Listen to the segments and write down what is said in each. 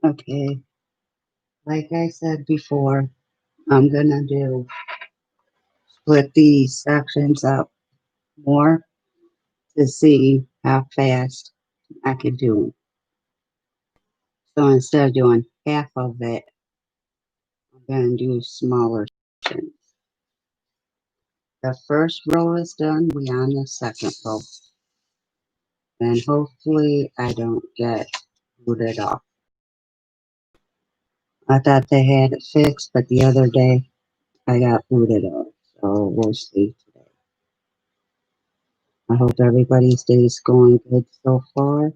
Okay, like I said before, I'm gonna do split these sections up more to see how fast I could do. So instead of doing half of it, I'm gonna do smaller sections. The first row is done, we on the second row. And hopefully I don't get booted off. I thought they had it fixed, but the other day I got booted off. So we'll see today. I hope everybody's day is going good so far.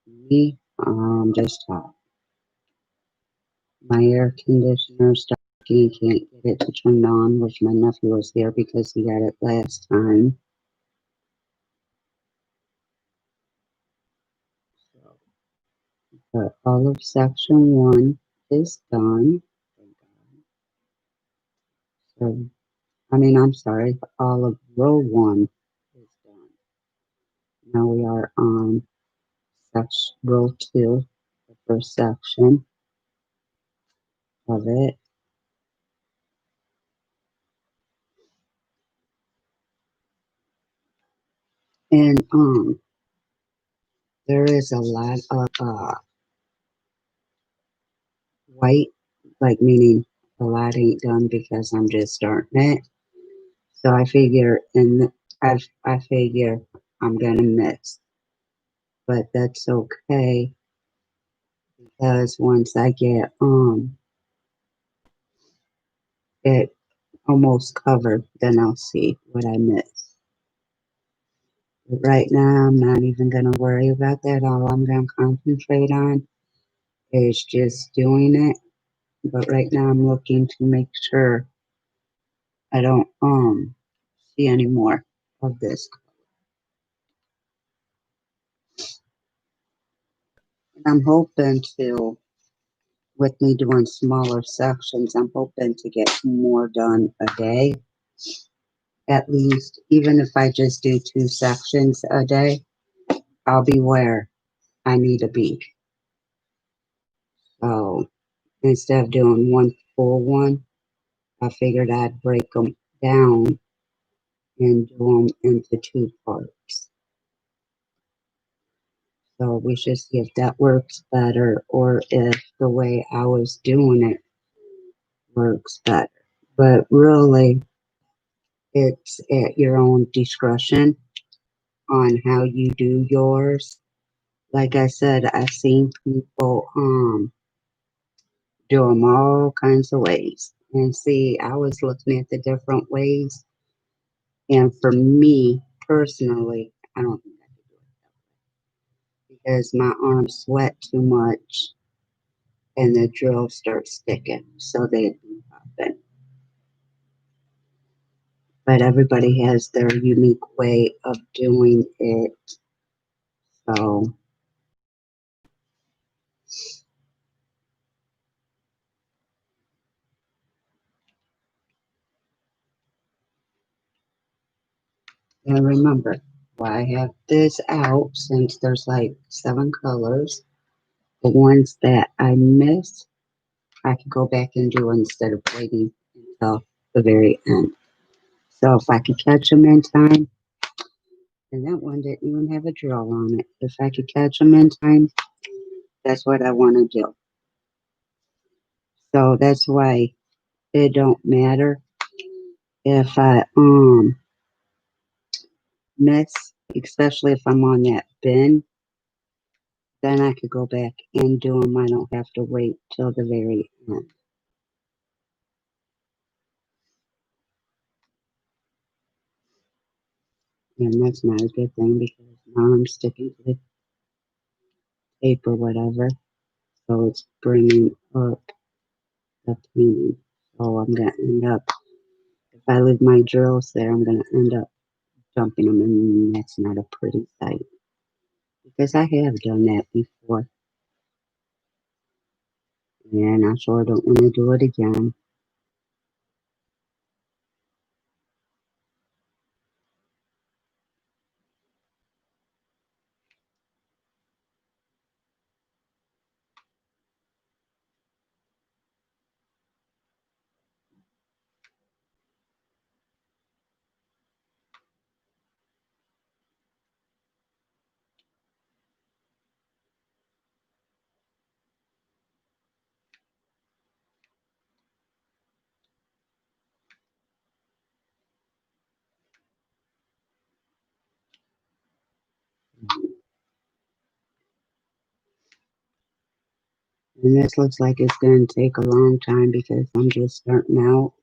Me, just hot. My air conditioner stuck. Can't get it to turn on. Wish my nephew was here because he got it last time. So, but all of section one is done. Thank God. So, I'm sorry. All of row one is done. Now we are on section row two, the first section of it. And there is a lot of white, like meaning a lot ain't done because I'm just starting it. So I figure, and I figure I'm gonna miss, but that's okay because once I get it almost covered, then I'll see what I miss. But right now, I'm not even gonna worry about that. All I'm gonna concentrate on is just doing it. But right now, I'm looking to make sure I don't see any more of this. And I'm hoping to, with me doing smaller sections, I'm hoping to get more done a day. At least, even if I just do two sections a day, I'll be where I need to be. So instead of doing one full one, I figured I'd break them down and do them into two parts. So we should see if that works better or if the way I was doing it works better. But really, it's at your own discretion on how you do yours. Like I said, I've seen people do them all kinds of ways. And see, I was looking at the different ways, and for me personally, I don't think I could do it because my arms sweat too much and the drill starts sticking, so they pop it. But everybody has their unique way of doing it. So, and remember, why I have this out since there's like 7 colors. The ones that I miss, I could go back and do instead of waiting until the very end. So if I could catch them in time, and that one didn't even have a drill on it. If I could catch them in time, that's what I want to do. So that's why it don't matter if I miss, especially if I'm on that bin. Then I could go back and do them. I don't have to wait till the very end. And that's not a good thing because now I'm sticking to the tape or whatever. So it's bringing up the painting. So I'm going to end up, if I leave my drills there, I'm going to end up dumping them, and that's not a pretty sight. Because I have done that before, and I sure don't want to do it again. And this looks like it's going to take a long time because I'm just starting out.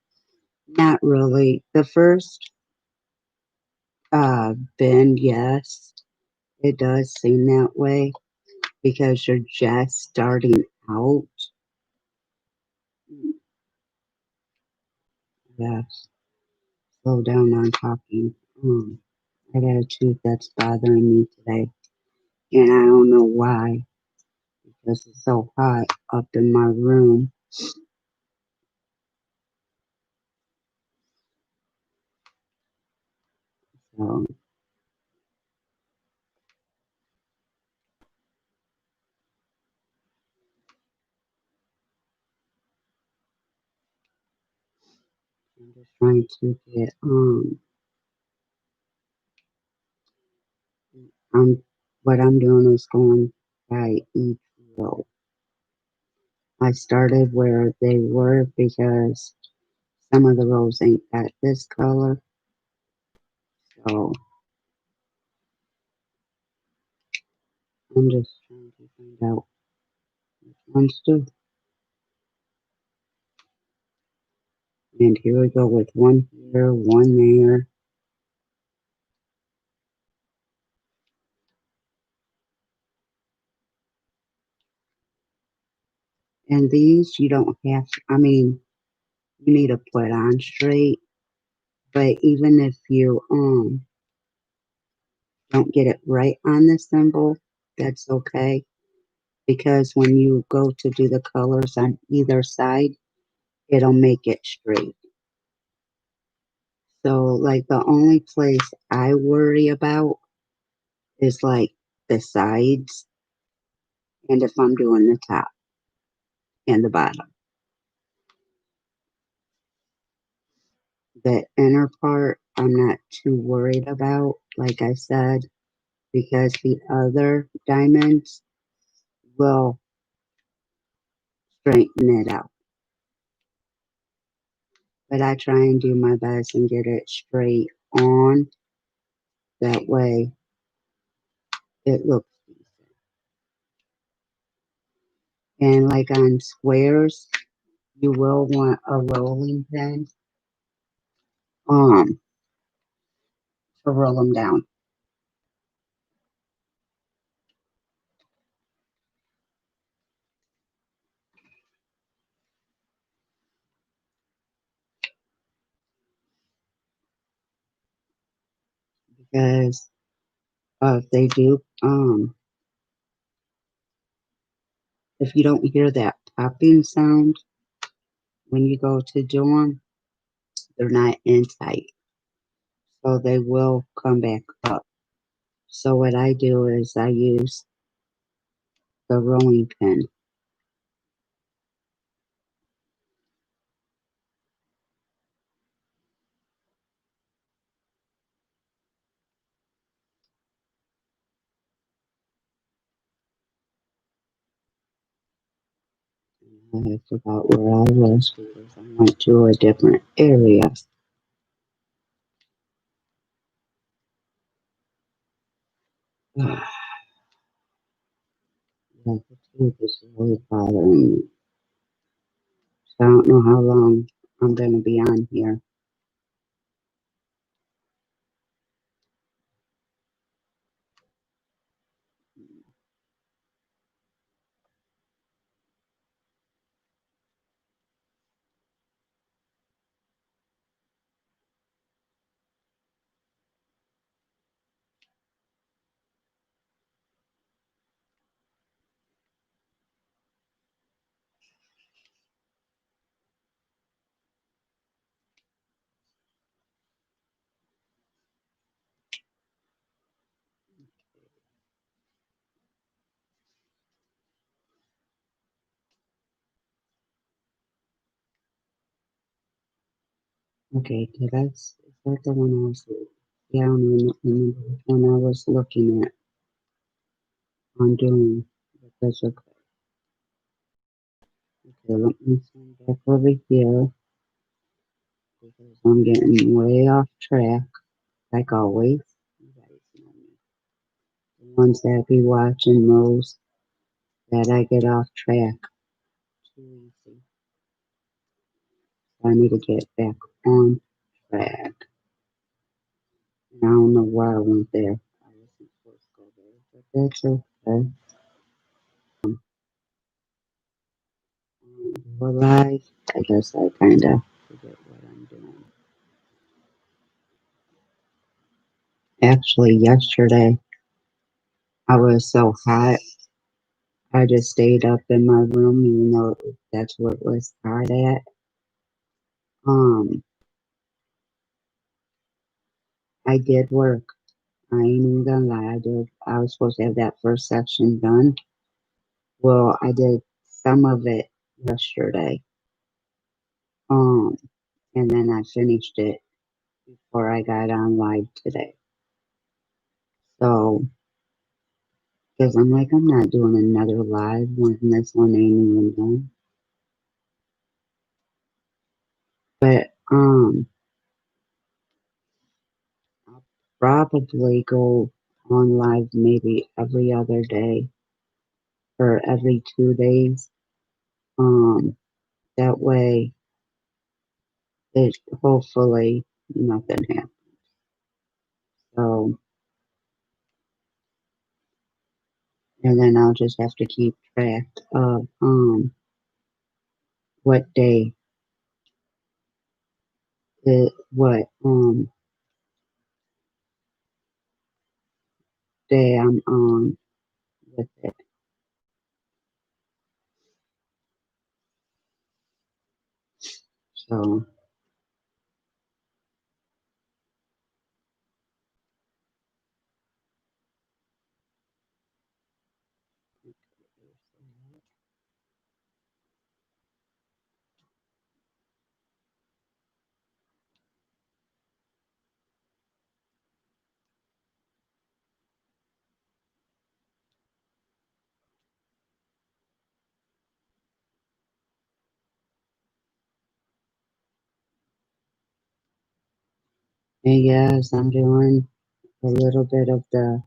Not really. The first bend, yes, it does seem that way because you're just starting out. Yes, slow down on talking. I got a tooth that's bothering me today, and I don't know why because it's so hot up in my room. So I'm just trying to get I'm what I'm doing is going by each row. I started where they were because some of the rows ain't got this color. So I'm just trying to find out which ones to. And here we go with one here, one there. And these you don't have, I mean, you need to put on straight. But even if you don't get it right on the symbol, that's okay. Because when you go to do the colors on either side, it'll make it straight. So like the only place I worry about is like the sides and if I'm doing the top and the bottom. The inner part, I'm not too worried about, like I said, because the other diamonds will straighten it out. But I try and do my best and get it straight on. That way it looks decent. And like on squares, you will want a rolling pin um, to roll them down. Because if they do, if you don't hear that popping sound when you go to do them, they're not in tight. So they will come back up. So what I do is I use the rolling pin. I forgot where I was because I went to a different area. Yeah, the tooth is really bothering me. So I don't know how long I'm going to be on here. Okay, is that the one I was, yeah, I don't even remember which one I was looking at on doing. But that's okay. Okay, let me turn back over here because I'm getting way off track, like always. You guys know me. The ones that be watching knows that I get off track. I need to get back on track. And I don't know why I went there. I wasn't supposed to go there, but that's okay. For life, I guess I kind of forget what I'm doing. Actually, yesterday I was so hot, I just stayed up in my room, even though that's what it was hot at. Um, I did work. I ain't even gonna lie, I did. I was supposed to have that first section done. Well, I did some of it yesterday. Um, and then I finished it before I got on live today. So, because I'm like, I'm not doing another live when this one ain't even done. But I'll probably go on live maybe every other day or every 2 days. Um, that way it hopefully nothing happens. So, and then I'll just have to keep track of what day what day I'm on with it. So and yes, I'm doing a little bit of the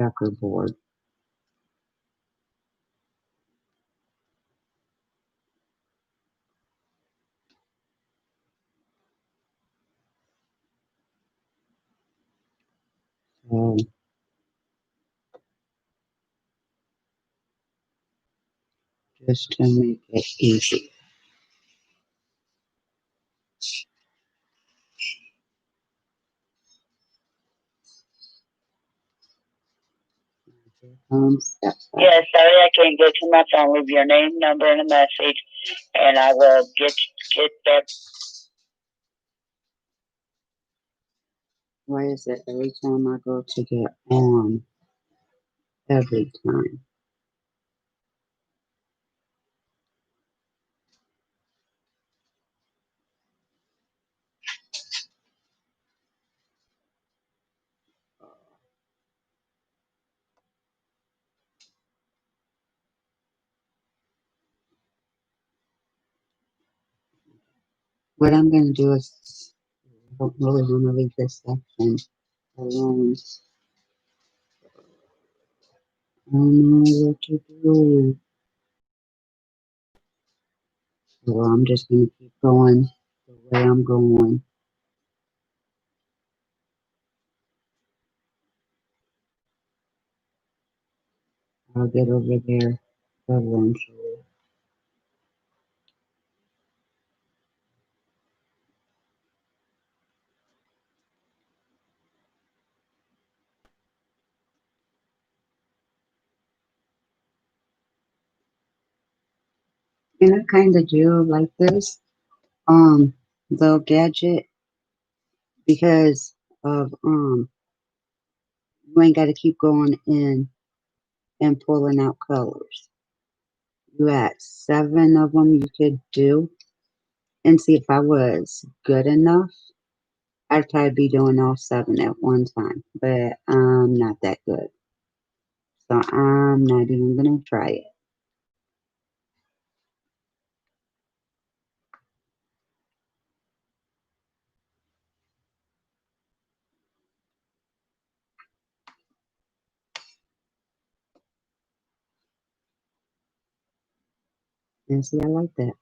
checkerboard. So just to make it easy. Step by Yeah, sorry I can't get to my phone. Leave your name, number, and a message, and I will get that. why is it every time I go to get on, every time? What I'm going to do is, I don't really want to leave this section alone. I don't know what to do. So I'm just going to keep going the way I'm going. I'll get over there eventually. And I kind of do like this little gadget because of you ain't got to keep going in and pulling out colors. You got 7 of them you could do and see if I was good enough. I'd probably be doing all 7 at one time, but I'm not that good. So I'm not even gonna try it. And see, I like that.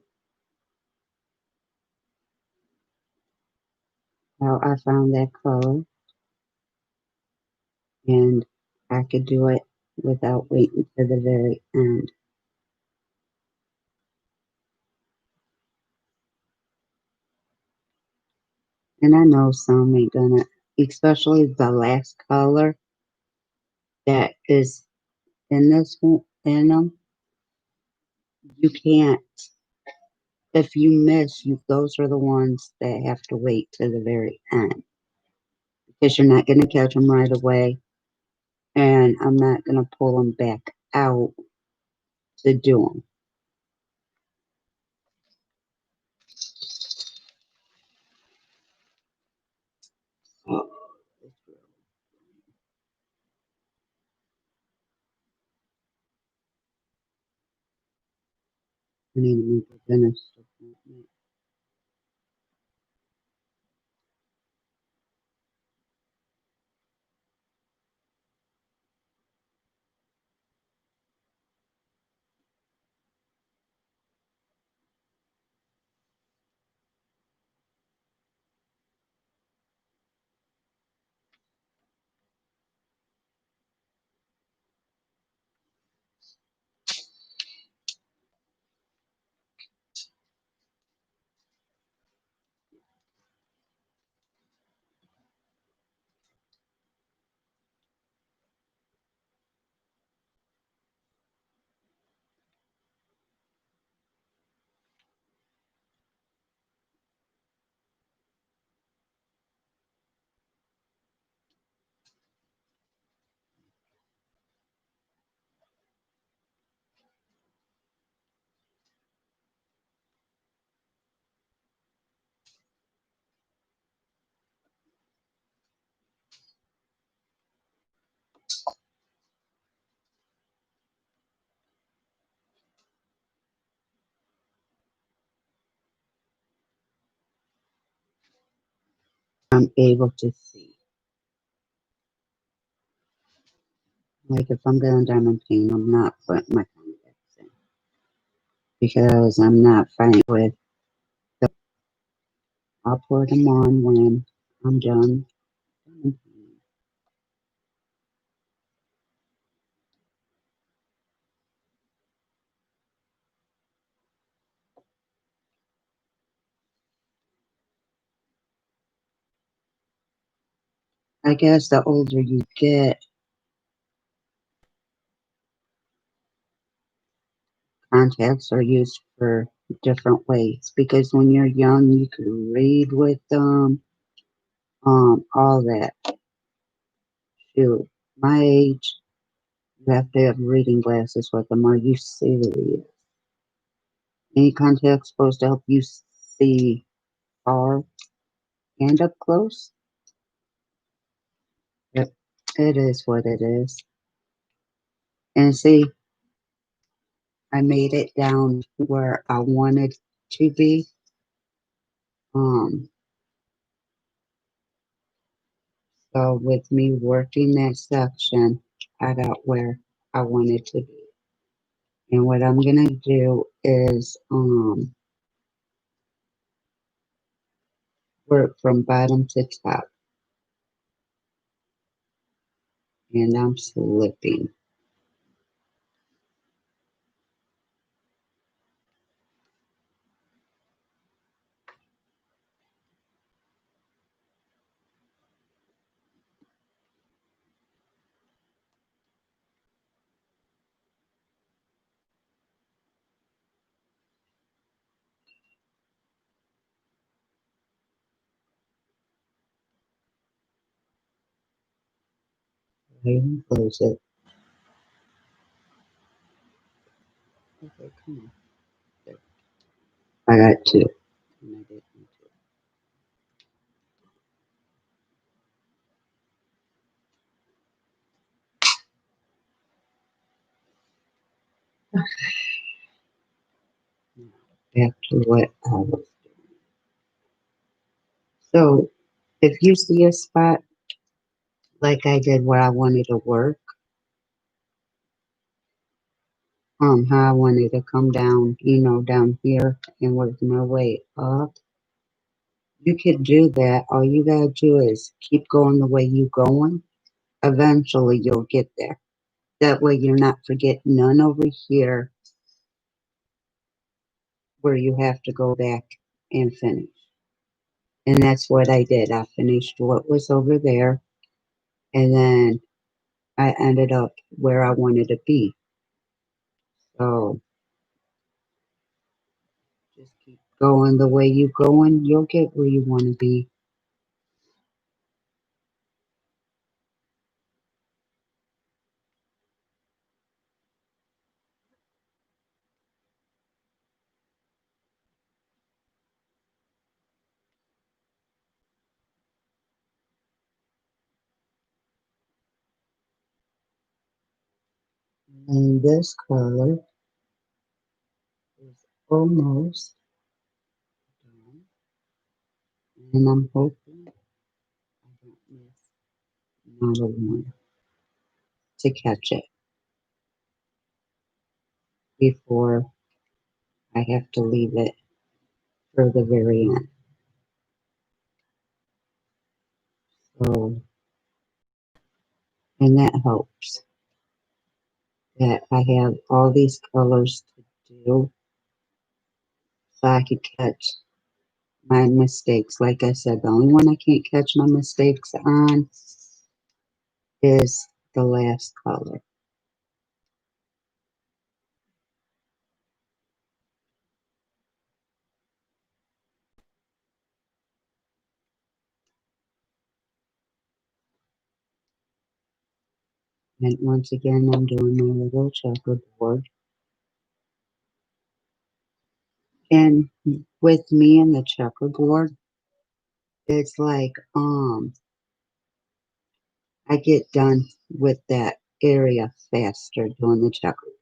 how I found that color, and I could do it without waiting to the very end. And I know some ain't gonna, especially the last color that is in this one, in them, you can't, if you miss, you, those are the ones that have to wait to the very end because you're not gonna catch them right away, and I'm not gonna pull them back out to do them. Oh, I need to make a dentist appointment. I'm able to see. Like if I'm going diamond paint, I'm not putting my contacts in because I'm not fine with. I'll put them on when I'm done. I guess the older you get, contacts are used for different ways because when you're young, you can read with them, all that. Shoot, my age, you have to have reading glasses with them. Are you serious? Any contacts supposed to help you see far and up close? It, it is what it is. And see, I made it down where I wanted to be. Um, so with me working that section, I got where I wanted to be. And what I'm gonna do is work from bottom to top, and I'm slipping. Right, and close it. Okay, come on. There. I got two. And I did one too. Now, back to what I was. So if you see a spot like I did where I wanted to work, how I wanted to come down, down here and work my way up. You could do that. All you gotta do is keep going the way you going. Eventually you'll get there. That way you're not forgetting none over here where you have to go back and finish. And that's what I did. I finished what was over there and then I ended up where I wanted to be. So just keep going the way you going, you'll get where you want to be. And this color is almost done. And I'm hoping I don't miss not a one to catch it before I have to leave it for the very end. So, and that helps that I have all these colors to do so I can catch my mistakes. Like I said, the only one I can't catch my mistakes on is the last color. And once again, I'm doing my little checkerboard. And with me and the checkerboard, it's like I get done with that area faster doing the checkerboard.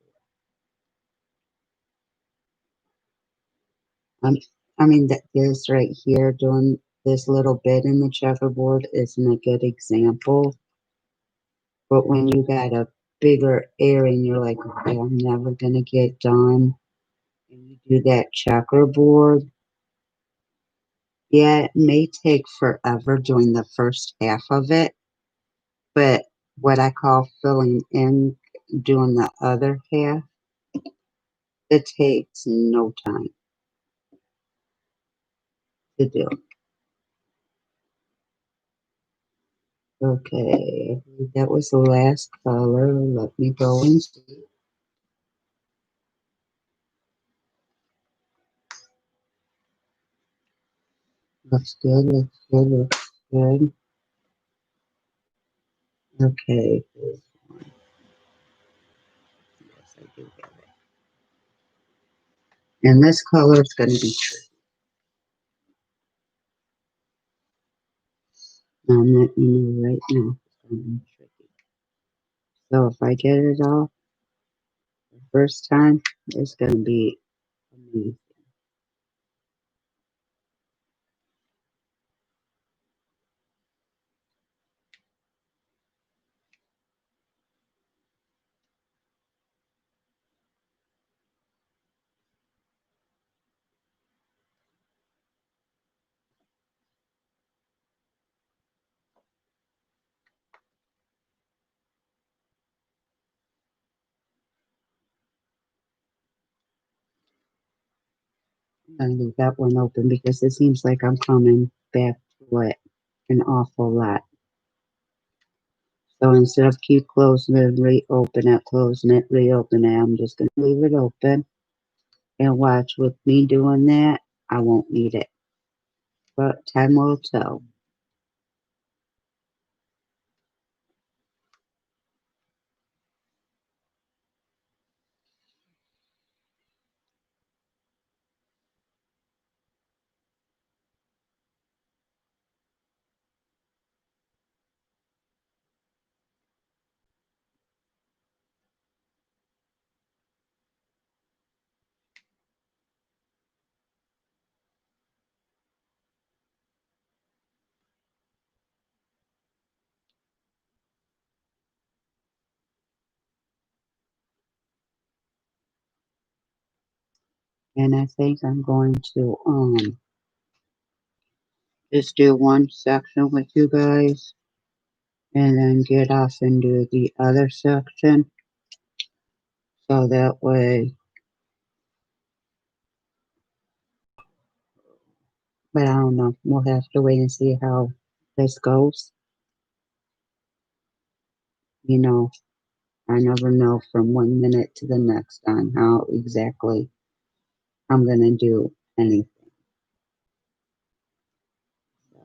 Um, I mean, that this right here, doing this little bit in the checkerboard isn't a good example. But when you got a bigger area and you're like, okay, I'm never gonna get done, and you do that checkerboard, yeah, it may take forever doing the first half of it, but what I call filling in, doing the other half, it takes no time to do. Okay, that was the last color. Let me go and see. Looks good, looks good, looks good. Okay, this one. Yes, I do have it. And this color is going to be tricky. I'm letting you know right now. It's going to be tricky. So if I get it all the first time, it's going to be amazing. I'm going to leave that one open because it seems like I'm coming back to it an awful lot. So instead of keep closing it, reopen it, closing it, reopen it, I'm just going to leave it open and watch. With me doing that, I won't need it. But time will tell. And I think I'm going to just do one section with you guys and then get off and do the other section. So that way, but I don't know. We'll have to wait and see how this goes. You know, I never know from 1 minute to the next on how exactly I'm going to do anything. So,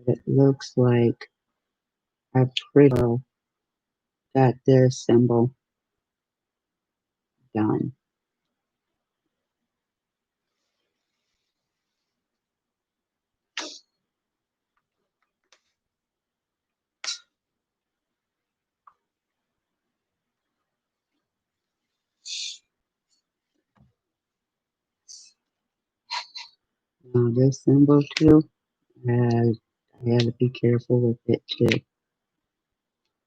but it looks like I pretty well got this symbol done. Now this symbol too, I had to be careful with it too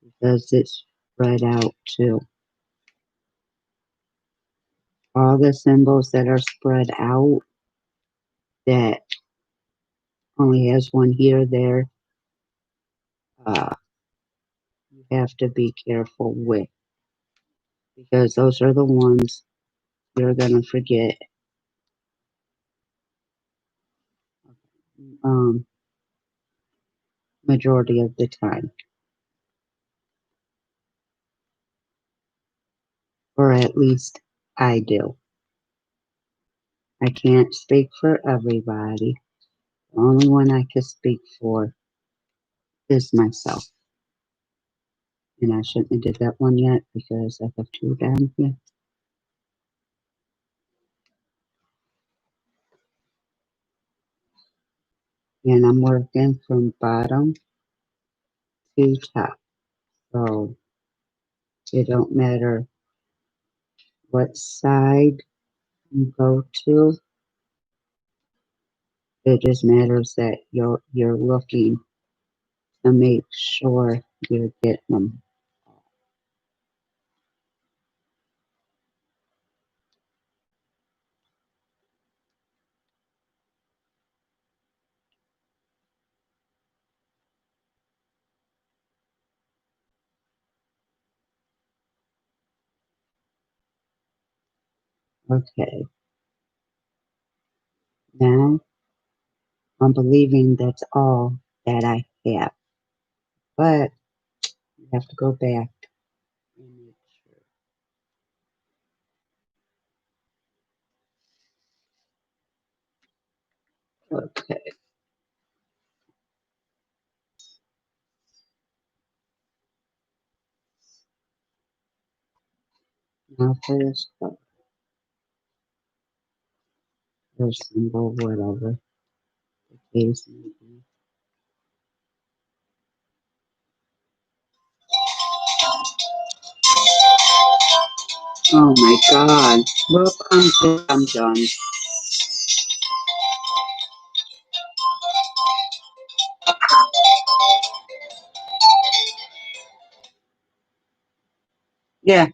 because it's spread out too. All the symbols that are spread out that only has one here, there, uh, you have to be careful with because those are the ones you're gonna forget um, majority of the time, or at least I do. I can't speak for everybody. The only one I can speak for is myself. And I shouldn't have did that one yet because I have two down here. And I'm working from bottom to top. So it don't matter what side you go to. It just matters that you're looking to make sure you're getting them. Okay. Now I'm believing that's all that I have. But you have to go back and make sure. Okay. Now for this first symbol, whatever the case may be. Oh my god. Look, I'm done. Yeah.